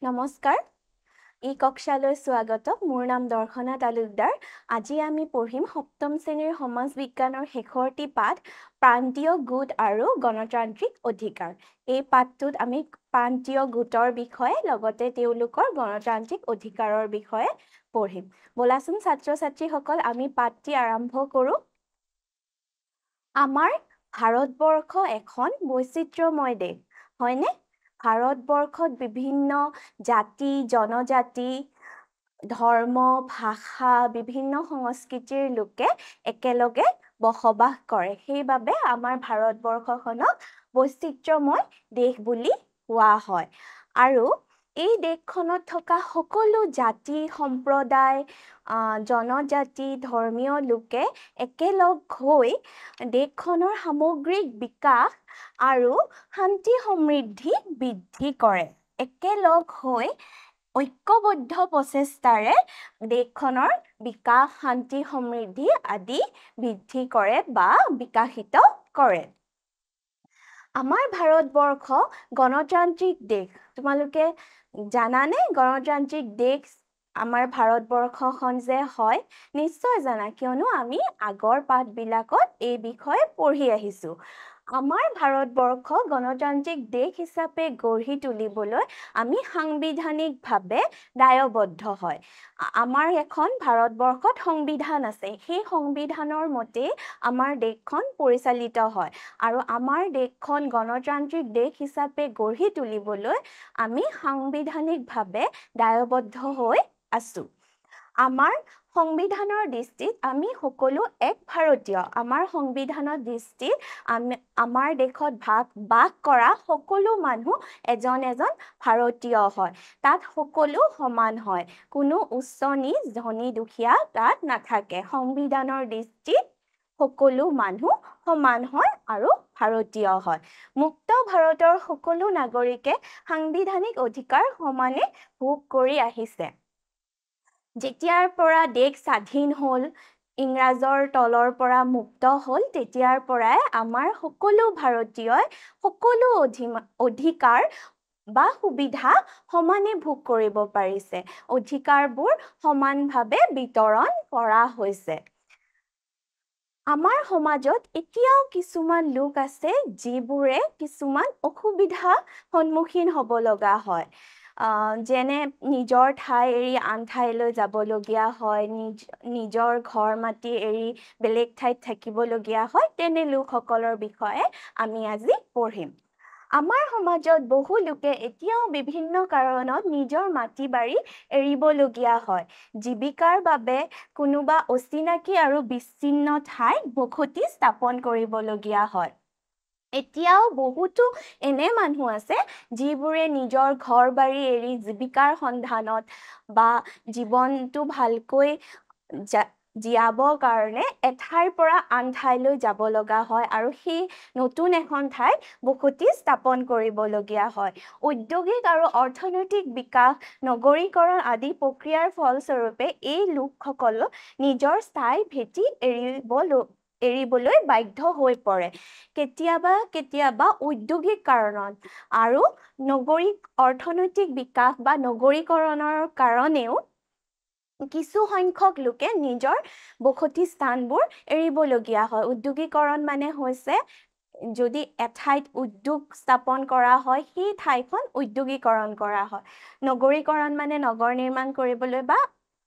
নমস্কাৰ কক্ষালৈ স্বাগতম মোৰ নাম দৰ্শনা তালুকদাৰ আজি আমি পঢ়িম সপ্তম শ্ৰেণীৰ সমাজ বিজ্ঞানৰ শেষৰটি পাঠ প্ৰান্তীয় গোট আৰু গণতান্ত্ৰিক অধিকাৰ এই পাঠটোত আমি প্ৰান্তীয় গোটৰ বিষয়ে লগতে তেওঁলোকৰ গণতান্ত্ৰিক অধিকাৰৰ বিষয়ে পঢ়িম বলাচোন ছাত্ৰ ছাত্ৰীসকল আমি পাঠটি আৰম্ভ কৰোঁ আমাৰ ভাৰতবৰ্ষ এখন বৈচিত্ৰ্যময় দেশ হয়নে ভাৰতবৰ্ষত বিভিন্ন জাতি জনজাতি ধৰ্ম ভাষা বিভিন্ন সংস্কৃতিৰ লোকে একেলগে বসবাস কৰে সেইবাবে আমাৰ ভাৰতবৰ্ষখনক বৈচিত্ৰ্যময় দেশ বুলি কোৱা হয় আৰু এই দেশখনত থকা সকলো জাতি সম্প্ৰদায় জনজাতি ধৰ্মীয় লোকে একেলগ হৈ দেশখনৰ সামগ্ৰিক বিকাশ আৰু শান্তি সমৃদ্ধি বৃদ্ধি কৰে একেলগ হৈ ঐক্যবদ্ধ প্ৰচেষ্টাৰে দেশখনৰ বিকাশ শান্তি সমৃদ্ধি আদি বৃদ্ধি কৰে বা বিকাশিত কৰে আমাৰ ভাৰতবৰ্ষ গণতান্ত্ৰিক দেশ তোমালোকে জানানে গণতান্ত্ৰিক দেশ আমাৰ ভাৰতবৰ্ষখন যে হয় নিশ্চয় জানা কিয়নো আমি আগৰ পাঠবিলাকত এই বিষয়ে পঢ়ি আহিছো আমাৰ ভাৰতবৰ্ষ গণতান্ত্ৰিক দেশ হিচাপে গঢ়ি তুলিবলৈ আমি সাংবিধানিকভাৱে দায়বদ্ধ হয় আমাৰ এখন ভাৰতবৰ্ষত সংবিধান আছে সেই সংবিধানৰ মতে আমাৰ দেশখন পৰিচালিত হয় আৰু আমাৰ দেশখন গণতান্ত্ৰিক দেশ হিচাপে গঢ়ি তুলিবলৈ আমি সাংবিধানিকভাৱে দায়বদ্ধ হৈ আছো আমাৰ সংবিধানৰ দৃষ্টিত আমি সকলো এক ভাৰতীয় আমাৰ সংবিধানৰ দৃষ্টিত আমাৰ দেশত বাস কৰা সকলো মানুহ এজন এজন ভাৰতীয় হয় তাত সকলো সমান হয় কোনো উচ্চ নিচ ধনী দুখীয়া তাত নাথাকে সংবিধানৰ দৃষ্টিত সকলো মানুহ সমান হয় আৰু ভাৰতীয় হয় মুক্ত ভাৰতৰ সকলো নাগৰিকে সাংবিধানিক অধিকাৰ সমানে ভোগ কৰি আহিছে যেতিয়াৰ পৰা দেশ স্বাধীন হ'ল ইংৰাজৰ তলৰ পৰা মুক্ত হ'ল তেতিয়াৰ পৰাই আমাৰ সকলো ভাৰতীয়ই সকলো অধিকাৰ বা সুবিধা সমানে ভোগ কৰিব পাৰিছে অধিকাৰবোৰ সমানভাৱে বিতৰণ কৰা হৈছে আমাৰ সমাজত এতিয়াও কিছুমান লোক আছে যিবোৰে কিছুমান অসুবিধা সন্মুখীন হ'ব লগা হয় যেনে নিজৰ ঠাই এৰি আন ঠাইলৈ যাবলগীয়া হয় নিজৰ ঘৰ মাটি এৰি বেলেগ ঠাইত থাকিবলগীয়া হয় তেনে লোকসকলৰ বিষয়ে আমি আজি পঢ়িম আমাৰ সমাজত বহু লোকে এতিয়াও বিভিন্ন কাৰণত নিজৰ মাটি বাৰী এৰিবলগীয়া হয় জীৱিকাৰ বাবে কোনোবা অচিনাকি আৰু বিচ্ছিন্ন ঠাইত বসতি স্থাপন কৰিবলগীয়া হয় এতিয়াও বহুতো এনে মানুহ আছে যিবোৰে নিজৰ ঘৰ বাৰী এৰি জীৱিকাৰ সন্ধানত বা জীৱনটো ভালকৈ জীয়াবৰ কাৰণে এঠাইৰ পৰা আন ঠাইলৈ যাব লগা হয় আৰু সেই নতুন এখন ঠাইত বসতি স্থাপন কৰিবলগীয়া হয় ঔদ্যোগিক আৰু অৰ্থনৈতিক বিকাশ নগৰীকৰণ আদি প্ৰক্ৰিয়াৰ ফলস্বৰূপে এই লোকসকলক নিজৰ স্থায়ী ভেটি এৰিবলৈ বাধ্য হৈ পৰে কেতিয়াবা ঔদ্যোগিক কাৰণত আৰু অৰ্থনৈতিক বিকাশ বা নগৰীকৰণৰ কাৰণেও কিছু সংখ্যক লোকে নিজৰ বসতি স্থানবোৰ এৰিবলগীয়া হয় উদ্যোগীকৰণ মানে হৈছে যদি এঠাইত উদ্যোগ স্থাপন কৰা হয় সেই ঠাইখন উদ্যোগীকৰণ কৰা হয় নগৰীকৰণ মানে নগৰ নিৰ্মাণ কৰিবলৈ বা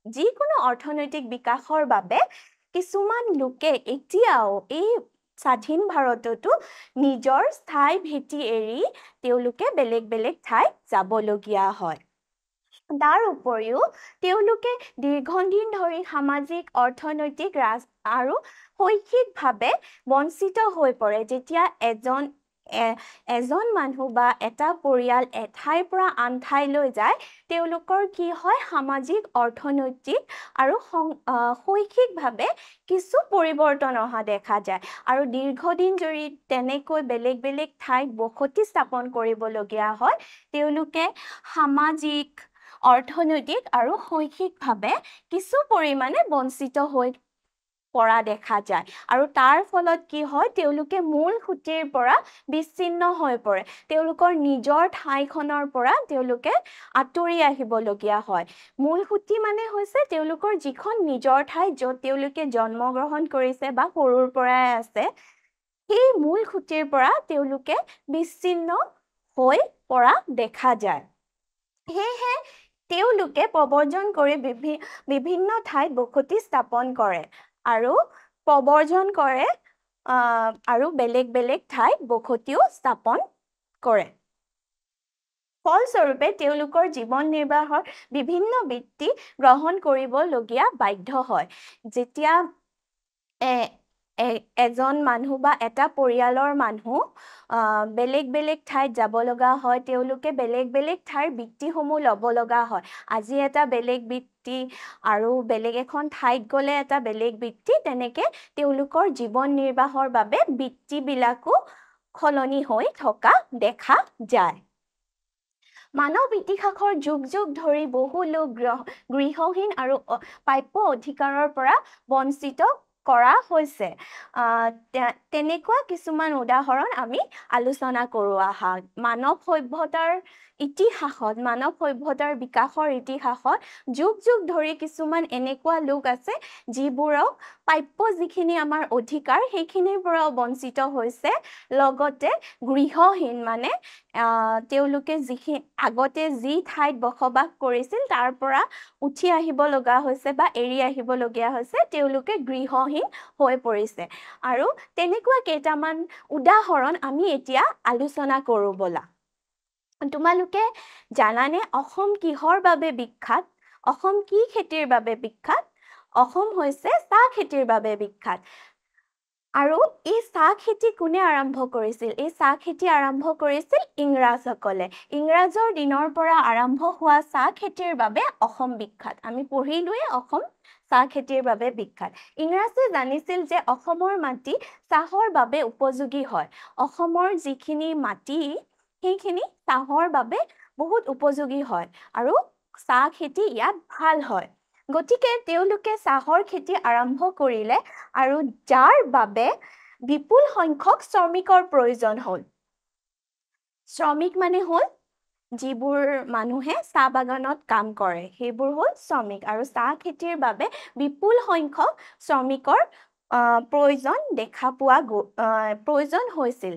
যিকোনো অৰ্থনৈতিক বিকাশৰ বাবে কিছুমান লোকে এতিয়াও এই স্বাধীন ভাৰততো নিজৰ স্থায়ী ভেটি এৰি তেওঁলোকে বেলেগ বেলেগ ঠাইত যাবলগীয়া হয় তাৰ উপৰিও তেওঁলোকে দীৰ্ঘদিন ধৰি সামাজিক অৰ্থনৈতিক আৰু শৈক্ষিকভাৱে বঞ্চিত হৈ পৰে যেতিয়া এজন মানুহ বা এটা পৰিয়াল এঠাইৰ পৰা আন ঠাইলৈ যায় তেওঁলোকৰ কি হয় সামাজিক অৰ্থনৈতিক আৰু শৈক্ষিকভাৱে কিছু পৰিৱৰ্তন অহা দেখা যায় আৰু দীৰ্ঘদিন ধৰি তেনেকৈ বেলেগ বেলেগ ঠাইত বসতি স্থাপন কৰিবলগীয়া হয় তেওঁলোকে সামাজিক অৰ্থনৈতিক আৰু শৈক্ষিকভাৱে কিছু পৰিমাণে বঞ্চিত হৈ পৰা দেখা যায় আৰু তাৰ ফলত কি হয় তেওঁলোকে মূল খুঁটিৰ পৰা বিচ্ছিন্ন হৈ পৰে তেওঁলোকৰ নিজৰ ঠাইখনৰ পৰা তেওঁলোকে আঁতৰি আহিবলগীয়া হয় মূল খুঁটি মানে হৈছে তেওঁলোকৰ যিখন নিজৰ ঠাই য'ত তেওঁলোকে জন্মগ্ৰহণ কৰিছে বা সৰুৰ পৰাই আছে সেই মূল খুঁটিৰ পৰা তেওঁলোকে বিচ্ছিন্ন হৈ পৰা দেখা যায় সেয়েহে তেওঁলোকে প্ৰব্ৰজন কৰি বিভিন্ন ঠাইত বসতি স্থাপন কৰে আৰু প্ৰব্ৰজন কৰে আৰু বেলেগ বেলেগ ঠাইত বসতিও স্থাপন কৰে ফলস্বৰূপে তেওঁলোকৰ জীৱন নিৰ্বাহৰ বিভিন্ন বৃত্তি গ্ৰহণ কৰিবলগীয়া বাধ্য হয় যেতিয়া এজন মানুহ বা এটা পৰিয়ালৰ মানুহ বেলেগ বেলেগ ঠাইত যাব লগা হয় তেওঁলোকে বেলেগ বেলেগ ঠাইৰ বৃত্তিসমূহ ল'ব লগা হয় আজি এটা বেলেগ বৃত্তি আৰু বেলেগ এখন ঠাইত গ'লে এটা বেলেগ বৃত্তি তেনেকে তেওঁলোকৰ জীৱন নিৰ্বাহৰ বাবে বৃত্তিবিলাকো সলনি হৈ থকা দেখা যায় মানৱ ইতিহাসৰ যুগ যুগ ধৰি বহু লোক গৃহহীন আৰু প্ৰাপ্য অধিকাৰৰ পৰা বঞ্চিত কৰা হৈছে তেনেকুৱা কিছুমান উদাহৰণ আমি আলোচনা কৰোঁ আহা মানৱ সভ্যতাৰ ইতিহাসত মানৱ সভ্যতাৰ বিকাশৰ ইতিহাসত যুগ যুগ ধৰি কিছুমান এনেকুৱা লোক আছে যিবোৰক প্ৰাপ্য যিখিনি আমাৰ অধিকাৰ সেইখিনিৰ পৰাও বঞ্চিত হৈছে লগতে গৃহহীন মানে তেওঁলোকে আগতে যি ঠাইত বসবাস কৰিছিল তাৰ পৰা উঠি আহিব লগা হৈছে বা এৰি আহিবলগীয়া হৈছে তেওঁলোকে গৃহহীন হৈ পৰিছে আৰু তেনেকুৱা কেইটামান উদাহৰণ আমি এতিয়া আলোচনা কৰোঁ বলা তোমালোকে জানানে অসম কিহৰ বাবে বিখ্যাত অসম কি খেতিৰ বাবে বিখ্যাত অসম হৈছে চাহ খেতিৰ বাবে বিখ্যাত আৰু এই চাহ খেতি কোনে আৰম্ভ কৰিছিল এই চাহ খেতি আৰম্ভ কৰিছিল ইংৰাজসকলে ইংৰাজৰ দিনৰ পৰা আৰম্ভ হোৱা চাহ খেতিৰ বাবে অসম বিখ্যাত আমি পঢ়িলোৱে অসম চাহ খেতিৰ বাবে বিখ্যাত ইংৰাজে জানিছিল যে অসমৰ মাটি চাহৰ বাবে উপযোগী হয় অসমৰ যিখিনি মাটি সেইখিনি চাহৰ বাবে বহুত উপযোগী হয় আৰু চাহ খেতি ইয়াত ভাল হয় গতিকে তেওঁলোকে চাহৰ খেতি আৰম্ভ কৰিলে আৰু যাৰ বাবে বিপুল সংখ্যক শ্ৰমিকৰ প্ৰয়োজন হ'ল শ্ৰমিক মানে হ'ল যিবোৰ মানুহে চাহ বাগানত কাম কৰে সেইবোৰ হ'ল শ্ৰমিক আৰু চাহ খেতিৰ বাবে বিপুল সংখ্যক শ্ৰমিকৰ প্ৰয়োজন দেখা পোৱা প্ৰয়োজন হৈছিল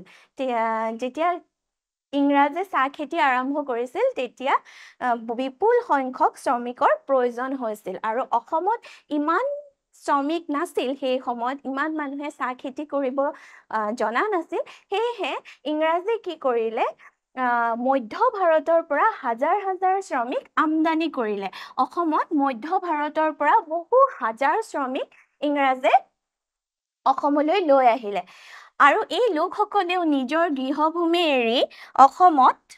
যেতিয়া ইংৰাজে চাহ খেতি আৰম্ভ কৰিছিল তেতিয়া বিপুল সংখ্যক শ্ৰমিকৰ প্ৰয়োজন হৈছিল আৰু অসমত ইমান শ্ৰমিক নাছিল সেই সময়ত ইমান মানুহে চাহ খেতি কৰিব জনা নাছিল সেয়েহে ইংৰাজে কি কৰিলে মধ্য ভাৰতৰ পৰা হাজাৰ হাজাৰ শ্ৰমিক আমদানি কৰিলে অসমত মধ্য ভাৰতৰ পৰা বহু হাজাৰ শ্ৰমিক ইংৰাজে অসমলৈ লৈ আহিলে আৰু এই লোকসকলেও নিজৰ গৃহভূমি এৰি অসমত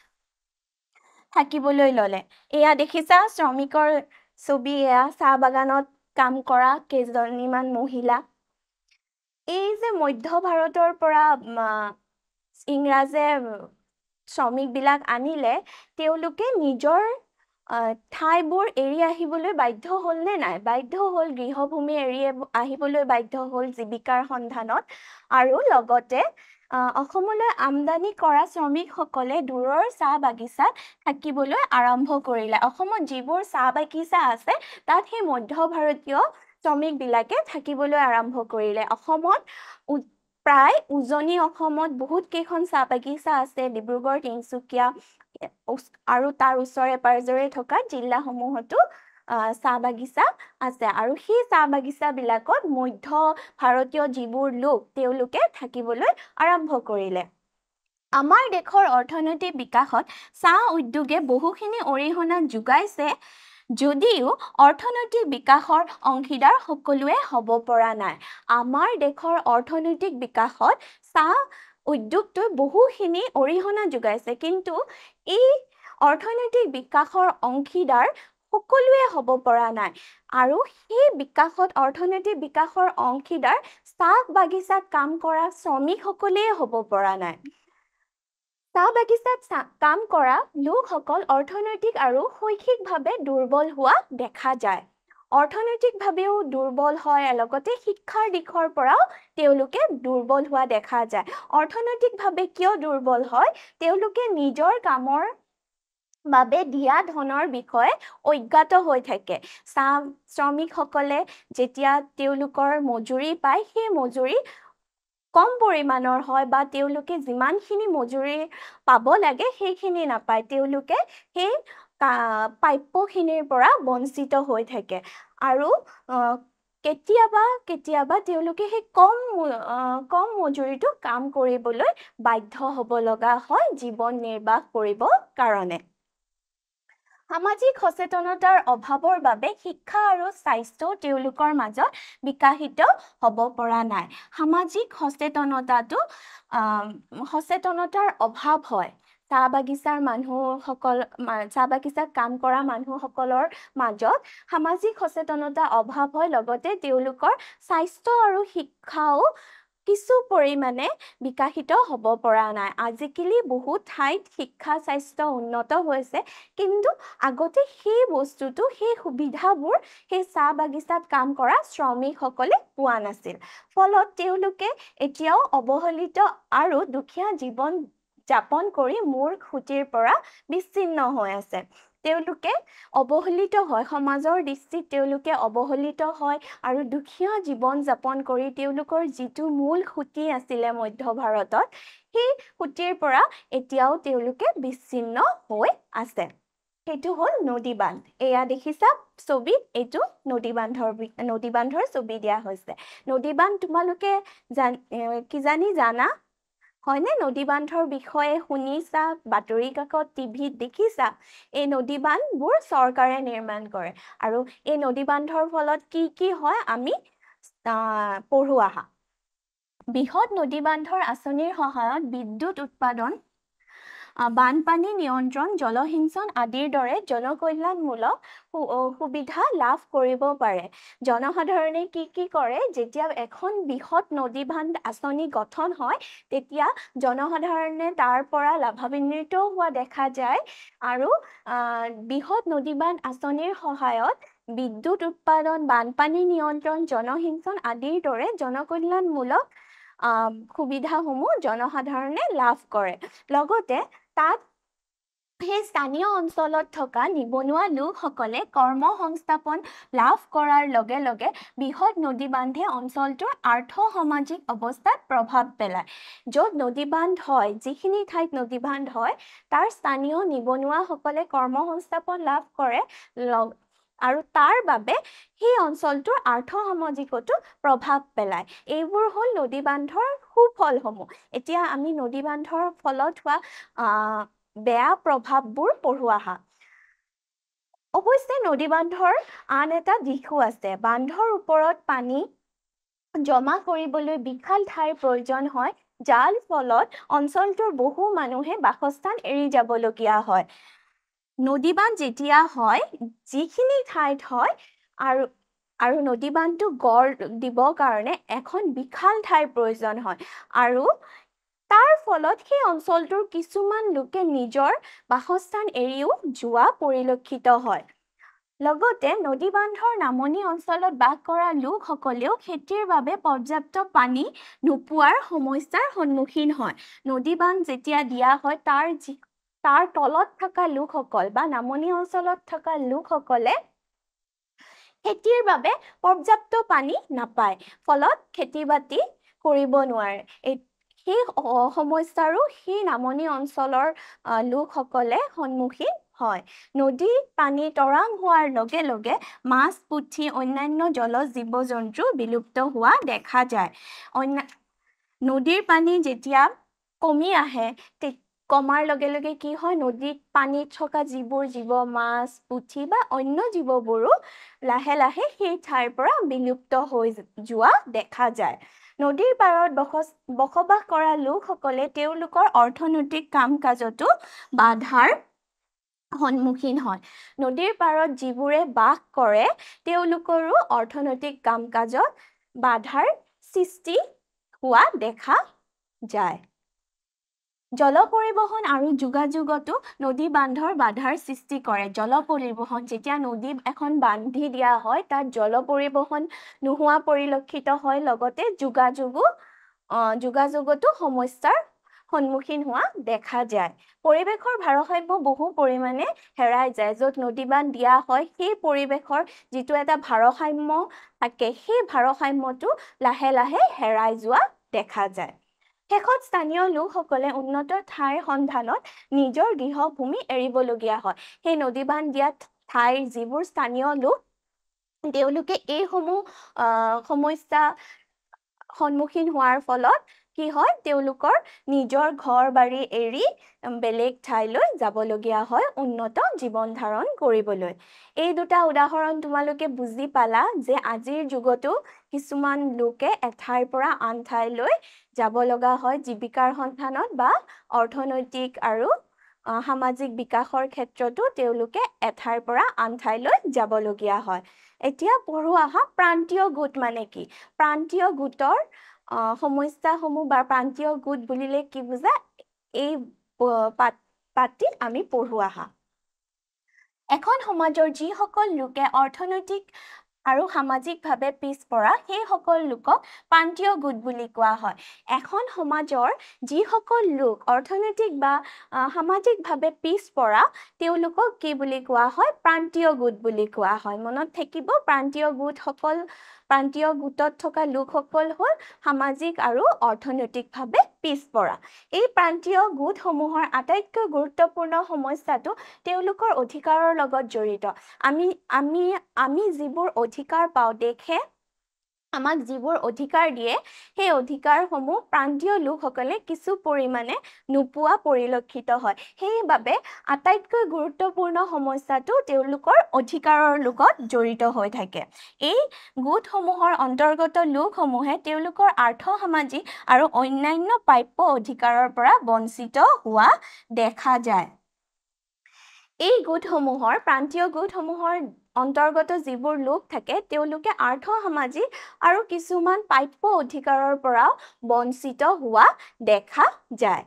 থাকিবলৈ ল'লে এয়া দেখিছা শ্ৰমিকৰ ছবি এয়া চাহ বাগানত কাম কৰা কেইজনীমান মহিলা এই যে মধ্য ভাৰতৰ পৰা ইংৰাজে শ্ৰমিকবিলাক আনিলে তেওঁলোকে নিজৰ ঠাইবোৰ এৰি আহিবলৈ বাধ্য হ'ল নে নাই বাধ্য হ'ল গৃহভূমি এৰি আহিবলৈ বাধ্য হ'ল জীৱিকাৰ সন্ধানত আৰু লগতে অসমলৈ আমদানি কৰা শ্ৰমিকসকলে দূৰৰ চাহ বাগিচাত থাকিবলৈ আৰম্ভ কৰিলে অসমত যিবোৰ চাহ বাগিচা আছে তাত সেই মধ্য ভাৰতীয় শ্ৰমিকবিলাকে থাকিবলৈ আৰম্ভ কৰিলে অসমত প্ৰায় উজনি অসমত বহুত কেইখন চাহ বাগিচা আছে ডিব্ৰুগড় তিনিচুকীয়া আৰু তাৰ ওচৰে পাজৰে থকা জিলাসমূহতো চাহ বাগিচা আছে আৰু সেই চাহ বাগিচাবিলাকত মধ্য ভাৰতীয় যিবোৰ লোক তেওঁলোকে থাকিবলৈ আৰম্ভ কৰিলে আমাৰ দেশৰ অৰ্থনৈতিক বিকাশত চাহ উদ্যোগে বহুখিনি অৰিহণা যোগাইছে যদিও অৰ্থনৈতিক বিকাশৰ অংশীদাৰ সকলোৱে হ'ব পৰা নাই আমাৰ দেশৰ অৰ্থনৈতিক বিকাশত চাহ উদ্যোগটোৱে বহুখিনি অৰিহণা যোগাইছে কিন্তু এই অৰ্থনৈতিক বিকাশৰ অংশীদাৰ সকলোৱে হ'ব পৰা নাই আৰু সেই বিকাশত অৰ্থনৈতিক বিকাশৰ অংশীদাৰ চাহ বাগিচাত কাম কৰা শ্ৰমিকসকলেই হ'ব পৰা নাই চাহ বাগিচাত কাম কৰা লোকসকল অৰ্থনৈতিক আৰু শৈক্ষিকভাৱে দুৰ্বল হোৱা দেখা যায় অৰ্থনৈতিকভাৱেও দুৰ্বল হয় লগতে শিক্ষাৰ দিশৰ পৰাও তেওঁলোকে দুৰ্বল হোৱা দেখা যায় অৰ্থনৈতিকভাৱে কিয় দুৰ্বল হয় তেওঁলোকে নিজৰ কামৰ বাবে দিয়া ধনৰ বিষয়ে অজ্ঞাত হৈ থাকে শ্ৰমিকসকলে যেতিয়া তেওঁলোকৰ মজুৰি পায় সেই মজুৰি কম পৰিমাণৰ হয় বা তেওঁলোকে যিমানখিনি মজুৰি পাব লাগে সেইখিনি নাপায় তেওঁলোকে সেই প্ৰাপ্যখিনিৰ পৰা বঞ্চিত হৈ থাকে আৰু কেতিয়াবা তেওঁলোকে সেই কম মজুৰিটো কাম কৰিবলৈ বাধ্য হ'ব লগা হয় জীৱন নিৰ্বাহ কৰিবৰ কাৰণে সামাজিক সচেতনতাৰ অভাৱৰ বাবে শিক্ষা আৰু স্বাস্থ্য তেওঁলোকৰ মাজত বিকশিত হ'ব পৰা নাই সামাজিক সচেতনতাৰ অভাৱ হয় চাহ বাগিচাত কাম কৰা মানুহসকলৰ মাজত সামাজিক সচেতনতা অভাৱ হয় লগতে তেওঁলোকৰ স্বাস্থ্য আৰু শিক্ষাও কিছু পৰিমাণে বিকশিত হ'ব পৰা নাই আজিকালি বহুত ঠাইত শিক্ষা স্বাস্থ্য উন্নত হৈছে কিন্তু আগতে সেই সুবিধাবোৰ সেই চাহ বাগিচাত কাম কৰা শ্ৰমিকসকলে পোৱা নাছিল ফলত তেওঁলোকে এতিয়াও অৱহেলিত আৰু দুখীয়া জীৱন যাপন কৰি মূৰ খুঁটিৰ পৰা বিচ্ছিন্ন হৈ আছে তেওঁলোকে অৱহেলিত হয় সমাজৰ দৃষ্টিত তেওঁলোকে অৱহেলিত হয় আৰু দুখীয়া জীৱন যাপন কৰি তেওঁলোকৰ যিটো মূল খুঁটি আছিলে মধ্য ভাৰতত সেই খুঁটিৰ পৰা এতিয়াও তেওঁলোকে বিচ্ছিন্ন হৈ আছে সেইটো হ'ল নদী বান্ধ এয়া দেখিছা ছবিত এইটো নদী বান্ধৰ ছবি দিয়া হৈছে নদী বান্ধ তোমালোকে কিজানি জানা হয়নে নদী বান্ধৰ বিষয়ে শুনিছা বাতৰি কাকত টিভিত দেখিছা এই নদী বান্ধবোৰ চৰকাৰে নিৰ্মাণ কৰে আৰু এই নদী বান্ধৰ ফলত কি হয় আমি পঢ়ো আহা বৃহৎ নদী বান্ধৰ আঁচনিৰ সহায়ত বিদ্যুৎ উৎপাদন বানপানী নিয়ন্ত্ৰণ জলসিঞ্চন আদিৰ দৰে জনকল্যাণমূলক সুবিধা লাভ কৰিব পাৰে জনসাধাৰণে কি কৰে যেতিয়া এখন বৃহৎ নদী বান্ধ আঁচনি গঠন হয় তেতিয়া জনসাধাৰণে তাৰ পৰা লাভান্বিত হোৱা দেখা যায় আৰু বৃহৎ নদী বান্ধ আঁচনিৰ সহায়ত বিদ্যুৎ উৎপাদন বানপানী নিয়ন্ত্ৰণ জলসিঞ্চন আদিৰ দৰে জনকল্যাণমূলক সুবিধাসমূহ জনসাধাৰণে লাভ কৰে লগতে তাত সেই স্থানীয় অঞ্চলত থকা নিবনুৱা লোকসকলে কৰ্মসংস্থাপন লাভ কৰাৰ লগে লগে বৃহৎ নদী বান্ধে অঞ্চলটোৰ আৰ্থ-সামাজিক অৱস্থাত প্ৰভাৱ পেলায় য'ত নদী বান্ধ হয় যিখিনি ঠাইত নদী বান্ধ হয় তাৰ স্থানীয় নিবনুৱাসকলে কৰ্মসংস্থাপন লাভ কৰে আৰু তাৰ বাবে সেই অঞ্চলটোৰ আৰ্থ-সামাজিকতো প্ৰভাৱ পেলায় এইবোৰ হ'ল নদী বান্ধৰ সুফলসমূহ এতিয়া আমি নদী বান্ধৰ ফলত হোৱা বেয়া প্ৰভাৱবোৰ পঢ়ো আহা অৱশ্যে নদী বান্ধৰ আন এটা দিশো আছে বান্ধৰ ওপৰত পানী জমা কৰিবলৈ বিশাল ঠাইৰ প্ৰয়োজন হয় যাৰ ফলত অঞ্চলটোৰ বহু মানুহে বাসস্থান এৰি যাবলগীয়া হয় নদী বান্ধ যেতিয়া হয় যিখিনি ঠাইত হয় আৰু নদী বান্ধটো গঢ় দিবৰ কাৰণে এখন বিশাল ঠাইৰ প্ৰয়োজন হয় আৰু তাৰ ফলত সেই অঞ্চলটোৰ কিছুমান লোকে নিজৰ বাসস্থান এৰিও যোৱা পৰিলক্ষিত হয় লগতে নদী বান্ধৰ নামনি অঞ্চলত বাস কৰা লোকসকলেও খেতিৰ বাবে পৰ্যাপ্ত পানী নোপোৱাৰ সমস্যাৰ সন্মুখীন হয় নদী বান্ধ যেতিয়া দিয়া হয় তাৰ তলত থকা লোকসকল বা নামনি অঞ্চলত থকা লোকসকলে খেতিৰ বাবে পৰ্যাপ্ত পানী নাপায় ফলত খেতি-বাতি কৰিব নোৱাৰে সেই সমস্যাৰো সেই নামনি অঞ্চলৰ লোকসকলে সন্মুখীন হয় নদীৰ পানী তৰাং হোৱাৰ লগে লগে মাছ পুঠি অন্যান্য জলজ জীৱ-জন্তু বিলুপ্ত হোৱা দেখা যায় নদীৰ পানী যেতিয়া কমি আহে কমাৰ লগে লগে কি হয় নদীত পানীত থকা যিবোৰ জীৱ মাছ পুঠি বা অন্য জীৱবোৰো লাহে লাহে সেই ঠাইৰ পৰা বিলুপ্ত হৈ যোৱা দেখা যায় নদীৰ পাৰত বসবাস কৰা লোকসকলে তেওঁলোকৰ অৰ্থনৈতিক কাম-কাজতো বাধাৰ সন্মুখীন হয় নদীৰ পাৰত যিবোৰে বাস কৰে তেওঁলোকৰো অৰ্থনৈতিক কাম-কাজত বাধাৰ সৃষ্টি হোৱা দেখা যায় জল পৰিবহণ আৰু যোগাযোগতো নদী বান্ধৰ বাধাৰ সৃষ্টি কৰে। জল পৰিবহণ যেতিয়া নদী এখন বান্ধি দিয়া হয় তাত জল পৰিবহণ নোহোৱা পৰিলক্ষিত হয়, লগতে যোগাযোগতো সমস্যাৰ সন্মুখীন হোৱা দেখা যায়। পৰিৱেশৰ ভাৰসাম্য বহু পৰিমাণে হেৰাই যায়। য'ত নদী বান্ধ দিয়া হয় সেই পৰিৱেশৰ যিটো এটা ভাৰসাম্য থাকে সেই ভাৰসাম্যটো লাহে লাহে হেৰাই যোৱা দেখা যায়। শেষত স্থানীয় লোকসকলে উন্নত ঠাইৰ সন্ধানত নিজৰ গৃহভূমি এৰিবলগীয়া হয়। সেই নদী বান্ধ দিয়া ঠাইৰ যিবোৰ স্থানীয় লোক তেওঁলোকে এইসমূহ সমস্যা সন্মুখীন হোৱাৰ ফলত কি হয় তেওঁলোকৰ নিজৰ ঘৰ বাৰী এৰি বেলেগ ঠাইলৈ যাবলগীয়া হয় উন্নত জীৱন ধাৰণ কৰিবলৈ। এই দুটা উদাহৰণ তোমালোকে বুজি পালা যে আজিৰ যুগতো কিছুমান লোকে এঠাইৰ পৰা আন ঠাইলৈ যাব লগা হয় জীৱিকাৰ সন্ধানত বা অৰ্থনৈতিক আৰু সামাজিক বিকাশৰ ক্ষেত্ৰতো তেওঁলোকে এঠাইৰ পৰা আন ঠাইলৈ যাবলগীয়া হয়। এতিয়া পঢ়ো আহা প্ৰান্তীয় গোট মানে কি? প্ৰান্তীয় গোটৰ সমস্যাসমূহ বা প্ৰান্তীয় গোট বুলিলে কি বুজা এই পাঠটি আমি পঢ়ো আহা। এখন সমাজৰ যিসকল লোকে অৰ্থনৈতিক আৰু সামাজিকভাৱে পিছপৰা সেইসকল লোকক প্ৰান্তীয় গোট বুলি কোৱা হয়। এখন সমাজৰ যিসকল লোক অৰ্থনৈতিক বা সামাজিকভাৱে পিছপৰা তেওঁলোকক কি বুলি কোৱা হয়? প্ৰান্তীয় গোট বুলি কোৱা হয়। মনত থাকিব প্ৰান্তীয় গোটত থকা লোকসকল হ'ল সামাজিক আৰু অৰ্থনৈতিকভাৱে পিছপৰা। এই প্ৰান্তীয় গোটসমূহৰ আটাইতকৈ গুৰুত্বপূৰ্ণ সমস্যাটো তেওঁলোকৰ অধিকাৰৰ লগত জড়িত। আমি যিবোৰ অধিকাৰ পাওঁ, দেশে আমাক যিবোৰ অধিকাৰ দিয়ে সেই অধিকাৰসমূহ প্ৰান্তীয় লোকসকলে কিছু পৰিমাণে নোপোৱা পৰিলক্ষিত হয়। সেইবাবে আটাইতকৈ গুৰুত্বপূৰ্ণ সমস্যাটো তেওঁলোকৰ অধিকাৰৰ লগত জড়িত হৈ থাকে। এই গোটসমূহৰ অন্তৰ্গত লোকসমূহে তেওঁলোকৰ আৰ্থ-সামাজিক আৰু অন্যান্য প্ৰাপ্য অধিকাৰৰ পৰা বঞ্চিত হোৱা দেখা যায়। এই গোটসমূহৰ প্ৰান্তীয় গোটসমূহৰ অন্তৰ্গত যিবোৰ লোক থাকে তেওঁলোকে আৰ্থ-সামাজিক আৰু কিছুমান প্ৰাপ্য অধিকাৰৰ পৰা বঞ্চিত হোৱা দেখা যায়।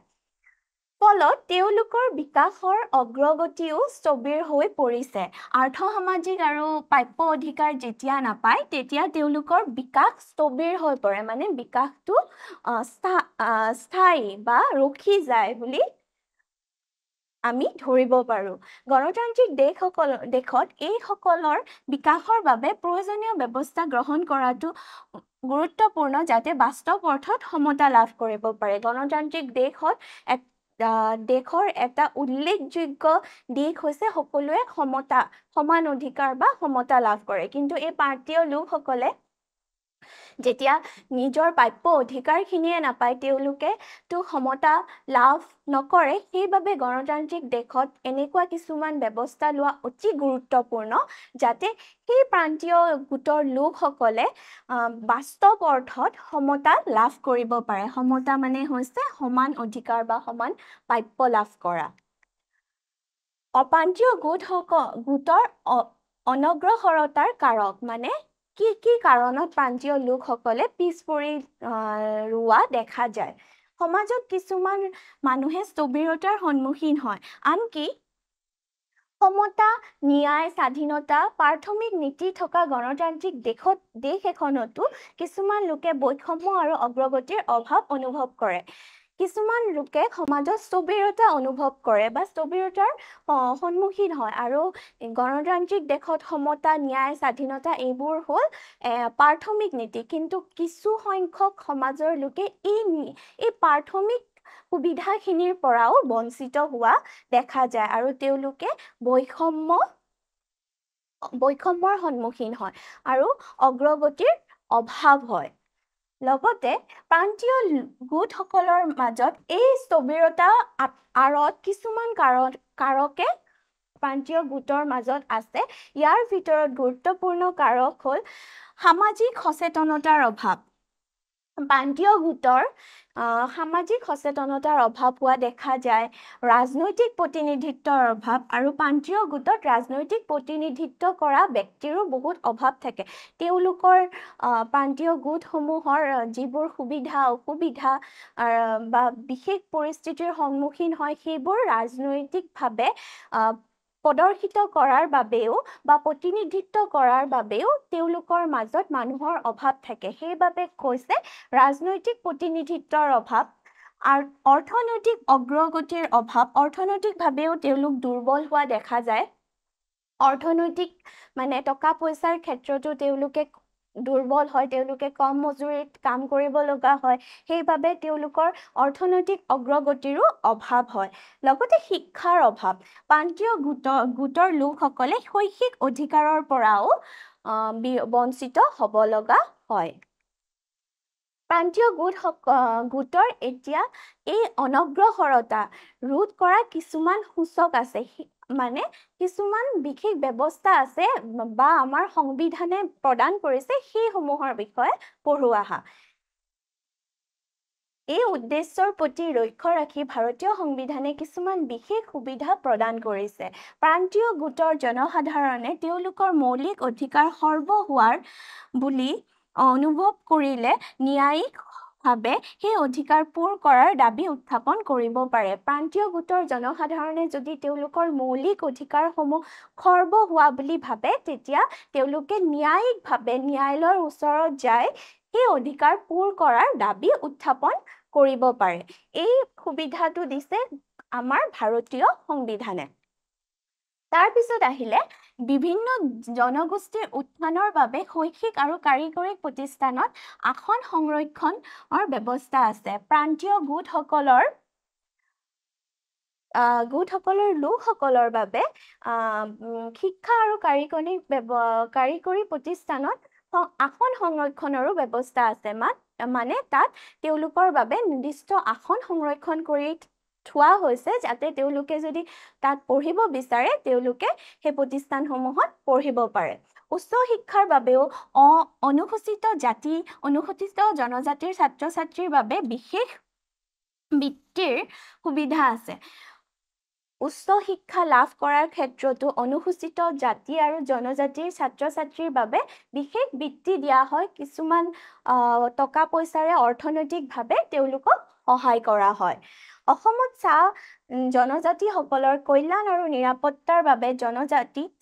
ফলত তেওঁলোকৰ বিকাশৰ অগ্ৰগতিও স্থবিৰ হৈ পৰিছে। আৰ্থ-সামাজিক আৰু প্ৰাপ্য অধিকাৰ যেতিয়া নাপায় তেতিয়া তেওঁলোকৰ বিকাশ স্থবিৰ হৈ পৰে, মানে বিকাশটো স্থায়ী বা ৰখি যায় বুলি আমি ধৰিব পাৰোঁ। গণতান্ত্ৰিক দেশত এইসকলৰ বিকাশৰ বাবে প্ৰয়োজনীয় ব্যৱস্থা গ্ৰহণ কৰাটো গুৰুত্বপূৰ্ণ যাতে বাস্তৱ অৰ্থত সমতা লাভ কৰিব পাৰে। গণতান্ত্ৰিক দেশৰ এটা উল্লেখযোগ্য দিশ হৈছে সকলোৱে সমান অধিকাৰ বা সমতা লাভ কৰে। কিন্তু এই প্ৰান্তীয় লোকসকলে যেতিয়া নিজৰ প্ৰাপ্য অধিকাৰখিনিয়ে নাপায় তেওঁলোকে সমতা লাভ নকৰে। সেইবাবে গণতান্ত্ৰিক দেশত এনেকুৱা কিছুমান ব্যৱস্থা লোৱা অতি গুৰুত্বপূৰ্ণ যাতে সেই প্ৰান্তীয় গোটৰ লোকসকলে বাস্তৱ অৰ্থত সমতা লাভ কৰিব পাৰে। সমতা মানে হৈছে সমান অধিকাৰ বা সমান প্ৰাপ্য লাভ কৰা। অপ্ৰান্তীয় গোটৰ অনগ্ৰসৰতাৰ কাৰক মানে কি কি কাৰণত প্ৰান্তীয় লোকসকলে পিছ পৰি ৰোৱা দেখা যায়? সমাজত কিছুমান মানুহে স্থবিৰতাৰ সন্মুখীন হয়, আনকি সমতা, ন্যায়, স্বাধীনতা, প্ৰাথমিক নীতি থকা গণতান্ত্ৰিক দেশ এখনতো কিছুমান লোকে বৈষম্য আৰু অগ্ৰগতিৰ অভাৱ অনুভৱ কৰে। কিছুমান লোকে সমাজত স্থবিৰতা অনুভৱ কৰে বা স্থবিৰতাৰ সন্মুখীন হয় আৰু গণতান্ত্ৰিক দেশত সমতা, ন্যায়, স্বাধীনতা এইবোৰ হ'ল প্ৰাথমিক নীতি। কিন্তু কিছু সংখ্যক সমাজৰ লোকে এই প্ৰাথমিক সুবিধাখিনিৰ পৰাও বঞ্চিত হোৱা দেখা যায় আৰু তেওঁলোকে বৈষম্যৰ সন্মুখীন হয় আৰু অগ্ৰগতিৰ অভাৱ হয়। লগতে প্ৰান্তীয় গোটসকলৰ মাজত এই স্থবিৰতা আঁৰত কিছুমান কাৰকে প্ৰান্তীয় গোটৰ মাজত আছে। ইয়াৰ ভিতৰত গুৰুত্বপূৰ্ণ কাৰক হ'ল সামাজিক সচেতনতাৰ অভাৱ। প্ৰান্তীয় গোটৰ সামাজিক সচেতনতাৰ অভাৱ হোৱা দেখা যায়, ৰাজনৈতিক প্ৰতিনিধিত্বৰ অভাৱ, আৰু প্ৰান্তীয় গোটত ৰাজনৈতিক প্ৰতিনিধিত্ব কৰা ব্যক্তিৰো বহুত অভাৱ থাকে। তেওঁলোকৰ প্ৰান্তীয় গোটসমূহৰ যিবোৰ সুবিধা অসুবিধা বা বিশেষ পৰিস্থিতিৰ সন্মুখীন হয়, সেইবোৰ ৰাজনৈতিকভাৱে প্ৰদৰ্শিত কৰাৰ বাবেও বা প্ৰতিনিধিত্ব কৰাৰ বাবেও তেওঁলোকৰ মাজত মানুহৰ অভাৱ থাকে। সেইবাবে কৈছে ৰাজনৈতিক প্ৰতিনিধিত্বৰ অভাৱ, অৰ্থনৈতিক অগ্ৰগতিৰ অভাৱ, অৰ্থনৈতিকভাৱেও তেওঁলোক দুৰ্বল হোৱা দেখা যায়। অৰ্থনৈতিক মানে টকা পইচাৰ ক্ষেত্ৰতো তেওঁলোকে দুৰ্বল হয়, তেওঁলোকে কম মজুৰিত কাম কৰিব লগা হয়, সেইবাবে তেওঁলোকৰ অৰ্থনৈতিক অগ্ৰগতিৰো অভাৱ হয়। লগতে শিক্ষাৰ অভাৱ, প্ৰান্তীয় গোটৰ লোকসকলে শৈক্ষিক অধিকাৰৰ পৰাও বঞ্চিত হ'ব লগা হয়। প্ৰান্তীয় গোটৰ এতিয়া এই অনগ্ৰসৰতা ৰোধ কৰা কিছুমান সূচক আছে, মানে কিছুমান বিশেষ ব্যৱস্থা আছে বা আমাৰ সংবিধানে প্ৰদান কৰিছে, সেইসমূহৰ বিষয়ে পঢ়ো আহা। এই উদ্দেশ্যৰ প্ৰতি লক্ষ্য ৰাখি ভাৰতীয় সংবিধানে কিছুমান বিশেষ সুবিধা প্ৰদান কৰিছে। প্ৰান্তীয় গোটৰ জনসাধাৰণে তেওঁলোকৰ মৌলিক অধিকাৰ সৰ্ব হোৱাৰ বুলি অনুভৱ কৰিলে ন্যায়িকভাৱে সেই অধিকাৰ পূৰ কৰাৰ দাবী উত্থাপন কৰিব পাৰে। প্ৰান্তীয় গোটৰ জনসাধাৰণে যদি তেওঁলোকৰ মৌলিক অধিকাৰসমূহ খৰ্ব হোৱা বুলি ভাবে, তেতিয়া তেওঁলোকে ন্যায়িকভাৱে ন্যায়ালয়ৰ ওচৰত যায় সেই অধিকাৰ পূৰ কৰাৰ দাবী উত্থাপন কৰিব পাৰে। এই সুবিধাটো দিছে আমাৰ ভাৰতীয় সংবিধানে। তাৰপিছত আহিলে বিভিন্ন জনগোষ্ঠীৰ উত্থানৰ বাবে শৈক্ষিক আৰু কাৰিকৰী প্ৰতিষ্ঠানত আসন সংৰক্ষণৰ ব্যৱস্থা আছে। প্ৰান্তীয় গোটসকলৰ লোকসকলৰ বাবে শিক্ষা আৰু কাৰিকৰী প্ৰতিষ্ঠানত আসন সংৰক্ষণৰো ব্যৱস্থা আছে। মানে তাত তেওঁলোকৰ বাবে নিৰ্দিষ্ট আসন সংৰক্ষণ কৰি থোৱা হৈছে, যাতে তেওঁলোকে যদি তাত পঢ়িব বিচাৰে, তেওঁলোকে সেই প্ৰতিষ্ঠানসমূহত পঢ়িব পাৰে। উচ্চ শিক্ষাৰ বাবেও অনুসূচিত জাতি, অনুসূচিত জনজাতিৰ ছাত্ৰ ছাত্ৰীৰ বাবে বিশেষ বৃত্তিৰ সুবিধা আছে। উচ্চ শিক্ষা লাভ কৰাৰ ক্ষেত্ৰতো অনুসূচিত জাতি আৰু জনজাতিৰ ছাত্ৰ ছাত্ৰীৰ বাবে বিশেষ বৃত্তি দিয়া হয়। কিছুমান টকা পইচাৰে অৰ্থনৈতিকভাৱে তেওঁলোকক সহায় কৰা হয়। অসমত চাহ জনজাতিসকলৰ কল্যাণ আৰু নিৰাপত্তাৰ বাবে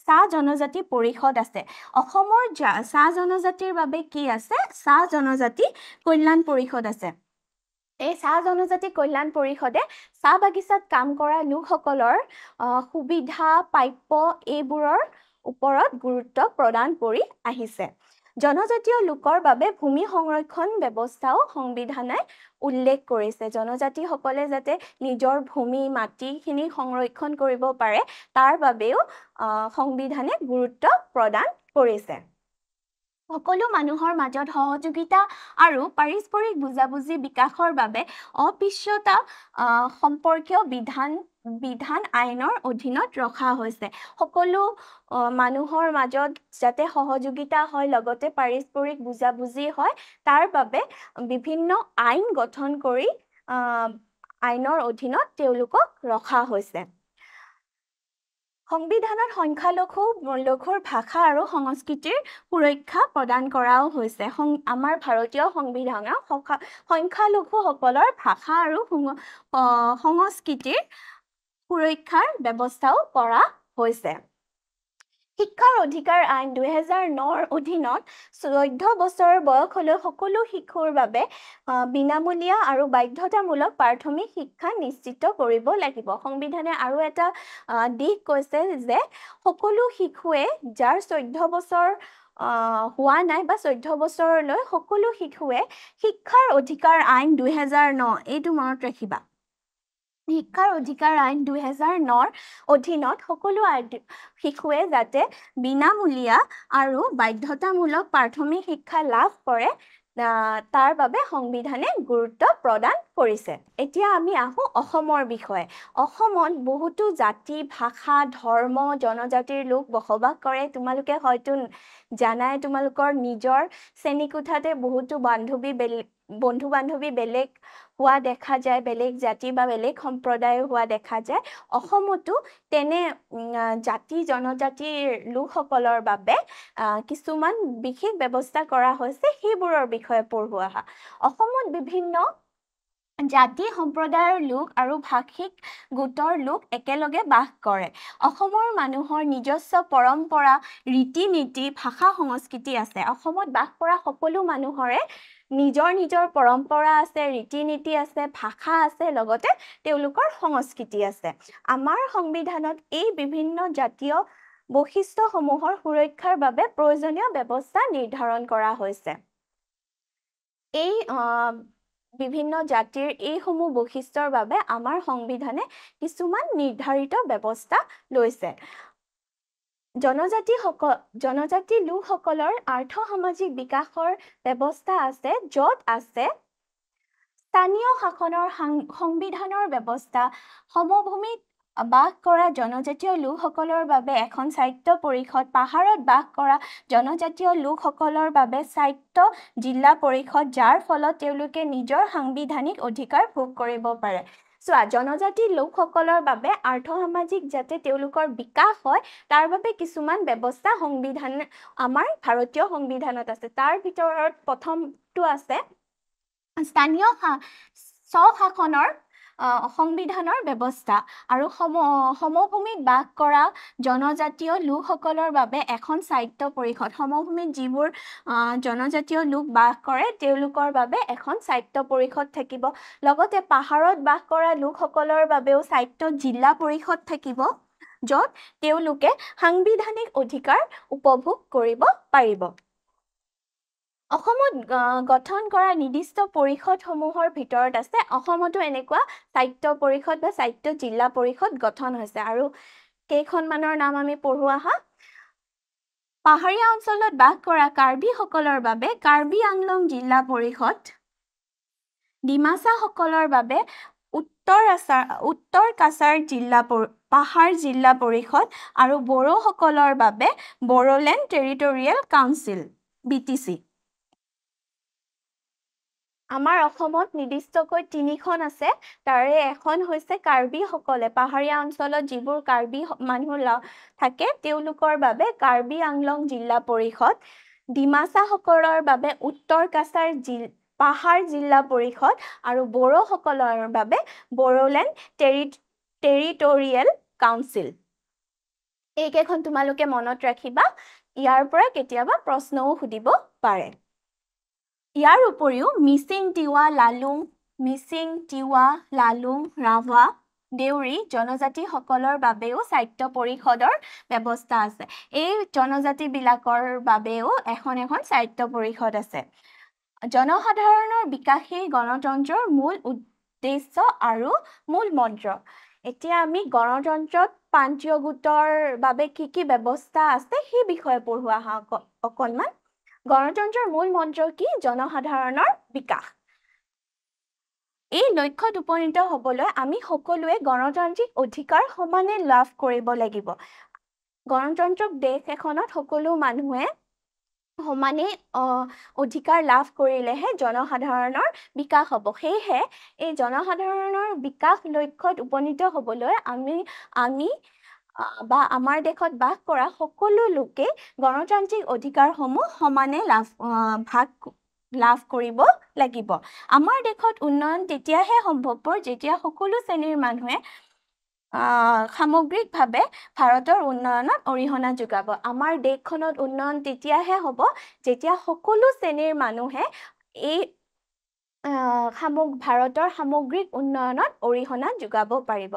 চাহ জনজাতি পৰিষদ আছে। অসমৰ চাহ জনজাতিৰ বাবে কি আছে? চাহ জনজাতি কল্যাণ পৰিষদ আছে। এই চাহ জনজাতি কল্যাণ পৰিষদে চাহ বাগিচাত কাম কৰা লোকসকলৰ সুবিধা প্ৰাপ্য এইবোৰৰ ওপৰত গুৰুত্ব প্ৰদান কৰি আহিছে। জনজাতীয় লোকৰ বাবে ভূমি সংৰক্ষণ ব্যৱস্থাও সংবিধানে উল্লেখ কৰিছে। জনজাতিসকলে যাতে নিজৰ ভূমি মাটিখিনি সংৰক্ষণ কৰিব পাৰে, তাৰ বাবেও সংবিধানে গুৰুত্ব প্ৰদান কৰিছে। সকলো মানুহৰ মাজত সহযোগিতা আৰু পাৰস্পৰিক বুজাবুজি বিকাশৰ বাবে অস্পৃশ্যতা সম্পৰ্কীয় বিধান আইনৰ অধীনত ৰখা হৈছে। সকলো মানুহৰ মাজত যাতে সহযোগিতা হয়, লগতে পাৰস্পৰিক বুজাবুজি হয়, তাৰ বাবে বিভিন্ন আইন গঠন কৰি আইনৰ অধীনত তেওঁলোকক ৰখা হৈছে। সংবিধানত সংখ্যালঘুৰ ভাষা আৰু সংস্কৃতিৰ সুৰক্ষা প্ৰদান কৰাও হৈছে। আমাৰ ভাৰতীয় সংবিধানত সংখ্যালঘুসকলৰ ভাষা আৰু সংস্কৃতিৰ সুৰক্ষাৰ ব্যৱস্থাও কৰা হৈছে। শিক্ষাৰ অধিকাৰ আইন 2009ৰ অধীনত 14 বছৰ বয়সলৈ সকলো শিশুৰ বাবে বিনামূলীয়া আৰু বাধ্যতামূলক প্ৰাথমিক শিক্ষা নিশ্চিত কৰিব লাগিব। সংবিধানে আৰু এটা দিশ কৈছে যে সকলো শিশুৱে যাৰ 14 বছৰ হোৱা নাই বা 14 বছৰলৈ সকলো শিশুৱে শিক্ষাৰ অধিকাৰ আইন 2009, এইটো মনত ৰাখিবা। শিক্ষাৰ অধিকাৰ আইন 2009ৰ অধীনত সকলো শিশুৱে যাতে বিনামূলীয়া আৰু বাধ্যতামূলক প্ৰাথমিক শিক্ষা লাভ কৰে, তাৰ বাবে সংবিধানে গুৰুত্ব প্ৰদান কৰিছে। এতিয়া আমি আহোঁ অসমৰ বিষয়ে। অসমত বহুতো জাতি, ভাষা, ধৰ্ম, জনজাতিৰ লোক বসবাস কৰে। তোমালোকে হয়তো জানাই, তোমালোকৰ নিজৰ শ্ৰেণীকোঠাতে বহুতো বান্ধৱী বন্ধু বান্ধৱী বেলেগ হোৱা দেখা যায়, বেলেগ জাতি বা বেলেগ সম্প্ৰদায়ৰ হোৱা দেখা যায়। অসমতো তেনে জাতি জনজাতিৰ লোকসকলৰ বাবে কিছুমান বিশেষ ব্যৱস্থা কৰা হৈছে, সেইবোৰৰ বিষয়ে পঢ়োৱা হয়। অসমত বিভিন্ন জাতি সম্প্ৰদায়ৰ লোক আৰু ভাষিক গোটৰ লোক একেলগে বাস কৰে। অসমৰ মানুহৰ নিজস্ব পৰম্পৰা, ৰীতি নীতি, ভাষা সংস্কৃতি আছে। অসমত বাস কৰা সকলো মানুহৰে নিজৰ নিজৰ পৰম্পৰা আছে, ৰীতি নীতি আছে, ভাষা আছে, লগতে তেওঁলোকৰ সংস্কৃতি আছে। আমাৰ সংবিধানত এই বিভিন্ন জাতীয় বৈশিষ্ট্যসমূহৰ সুৰক্ষাৰ বাবে প্ৰয়োজনীয় ব্যৱস্থা নিৰ্ধাৰণ কৰা হৈছে। এই বিভিন্ন জাতিৰ এইসমূহ বৈশিষ্ট্যৰ বাবে আমাৰ সংবিধানে কিছুমান নিৰ্ধাৰিত ব্যৱস্থা লৈছে। জনজাতি লোকসকলৰ আৰ্থ-সামাজিক বিকাশৰ ব্যৱস্থা আছে, য'ত আছে স্থানীয় শাসনৰ সংবিধানৰ ব্যৱস্থা, সমভূমিত বাস কৰা জনজাতীয় লোকসকলৰ বাবে এখন স্বায়ত্ত পৰিষদ, পাহাৰত বাস কৰা জনজাতীয় লোকসকলৰ বাবে স্বায়ত্ত জিলা পৰিষদ, যাৰ ফলত তেওঁলোকে নিজৰ সাংবিধানিক অধিকাৰ ভোগ কৰিব পাৰে। চোৱা, জনজাতি লোকসকলৰ বাবে আৰ্থ-সামাজিক যাতে তেওঁলোকৰ বিকাশ হয়, তাৰ বাবে কিছুমান ব্যৱস্থা আমাৰ ভাৰতীয় সংবিধানত আছে। তাৰ ভিতৰত প্ৰথমটো আছে স্থানীয় স্বশাসনৰ সংবিধানৰ ব্যৱস্থা আৰু সমভূমিত বাস কৰা জনজাতীয় লোকসকলৰ বাবে এখন স্বায়ত্ত পৰিষদ। সমভূমিত যিবোৰ জনজাতীয় লোক বাস কৰে তেওঁলোকৰ বাবে এখন স্বায়ত্ত পৰিষদ থাকিব। লগতে পাহাৰত বাস কৰা লোকসকলৰ বাবেও স্বায়ত্ত জিলা পৰিষদ থাকিব, য'ত তেওঁলোকে সাংবিধানিক অধিকাৰ উপভোগ কৰিব পাৰিব। অসমত গঠন কৰা নিৰ্দিষ্ট পৰিষদসমূহৰ ভিতৰত আছে, অসমতো এনেকুৱা স্বায়ত্ত পৰিষদ বা স্বায়ত্ত জিলা পৰিষদ গঠন হৈছে। আৰু কেইখনমানৰ নাম আমি পঢ়ো আহা। পাহাৰীয়া অঞ্চলত বাস কৰা কাৰ্বিসকলৰ বাবে কাৰ্বি আংলং জিলা পৰিষদ, ডিমাছাসকলৰ বাবে উত্তৰ কাছাৰ পাহাৰ জিলা পৰিষদ আৰু বড়োসকলৰ বাবে বড়োলেণ্ড টেৰিটৰিয়েল কাউন্সিল, BTC। আমাৰ অসমত নিৰ্দিষ্টকৈ 3খন আছে, তাৰে এখন হৈছে কাৰ্বিসকলে, পাহাৰীয়া অঞ্চলত যিবোৰ কাৰ্বি মানুহ থাকে তেওঁলোকৰ বাবে কাৰ্বি আংলং জিলা পৰিষদ, ডিমাছাসকলৰ বাবে উত্তৰ কাছাৰ পাহাৰ জিলা পৰিষদ আৰু বড়োসকলৰ বাবে বড়োলেণ্ড টেৰিটৰিয়েল কাউন্সিল। এইকেইখন তোমালোকে মনত ৰাখিবা, ইয়াৰ পৰা কেতিয়াবা প্ৰশ্নও সুধিব পাৰে। ইয়াৰ উপৰিও মিচিং, তিৱা, লালুং, ৰাভা, দেউৰী জনজাতিসকলৰ বাবেও স্বায়ত্ত পৰিষদৰ ব্যৱস্থা আছে। এই জনজাতিবিলাকৰ বাবেও এখন স্বায়ত্ত পৰিষদ আছে। জনসাধাৰণৰ বিকাশেই গণতন্ত্ৰৰ মূল উদ্দেশ্য আৰু মূল মন্ত্ৰ। এতিয়া আমি গণতন্ত্ৰত প্ৰান্তীয় গোটৰ বাবে কি ব্যৱস্থা আছে সেই বিষয়ে পঢ়োৱা অকণমান। গণতন্ত্ৰৰ মূল মন্ত্ৰ কি? জনসাধাৰণৰ বিকাশ। এই লক্ষ্যত উপনীত হ'বলৈ আমি সকলোৱে গণতান্ত্ৰিক অধিকাৰ সমানে লাভ কৰিব লাগিব। গণতন্ত্ৰক দেশ এখনত সকলো মানুহে সমানে অধিকাৰ লাভ কৰিলেহে জনসাধাৰণৰ বিকাশ হ'ব। সেয়েহে এই জনসাধাৰণৰ বিকাশ লক্ষ্যত উপনীত হ'বলৈ আমি বা আমাৰ দেশত বাস কৰা সকলো লোকে গণতান্ত্ৰিক অধিকাৰসমূহ সমানে লাভ কৰিব লাগিব। আমাৰ দেশত উন্নয়ন তেতিয়াহে সম্ভৱপৰ যেতিয়া সকলো শ্ৰেণীৰ মানুহে সামগ্ৰিকভাৱে ভাৰতৰ উন্নয়নত অৰিহণা যোগাব। আমাৰ দেশখনত উন্নয়ন তেতিয়াহে হ'ব যেতিয়া সকলো শ্ৰেণীৰ মানুহে এই ভাৰতৰ সামগ্ৰিক উন্নয়নত অৰিহণা যোগাব পাৰিব।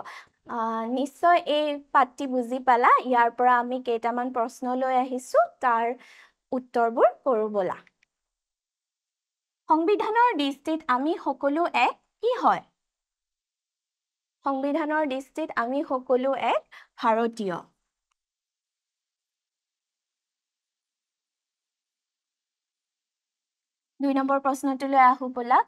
নিশ্চয় এই পাঠটি বুজি পালা। ইয়াৰ পৰা আমি কেইটামান প্ৰশ্ন লৈ আহিছোঁ, তাৰ উত্তৰবোৰ কৰোঁ ব'লা। সংবিধানৰ দৃষ্টিত আমি সকলো এক কি হয়? সংবিধানৰ দৃষ্টিত আমি সকলো এক ভাৰতীয়। 2 নম্বৰ প্ৰশ্নটোলৈ আহোঁ ব'লা।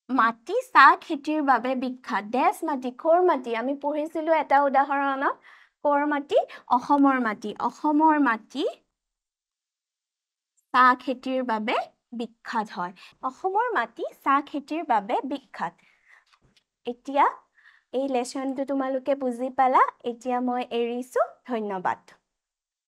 মাটি চাহ খেতিৰ বাবে বিখ্যাত। দেশ মাটি, ক'ৰ মাটি? আমি পঢ়িছিলোঁ এটা উদাহৰণত, ক'ৰ মাটি? অসমৰ মাটি। অসমৰ মাটি চাহ খেতিৰ বাবে বিখ্যাত হয় অসমৰ মাটি চাহ খেতিৰ বাবে বিখ্যাত এতিয়া এই লেসনটো তোমালোকে বুজি পালা এতিয়া মই এৰিছো ধন্যবাদ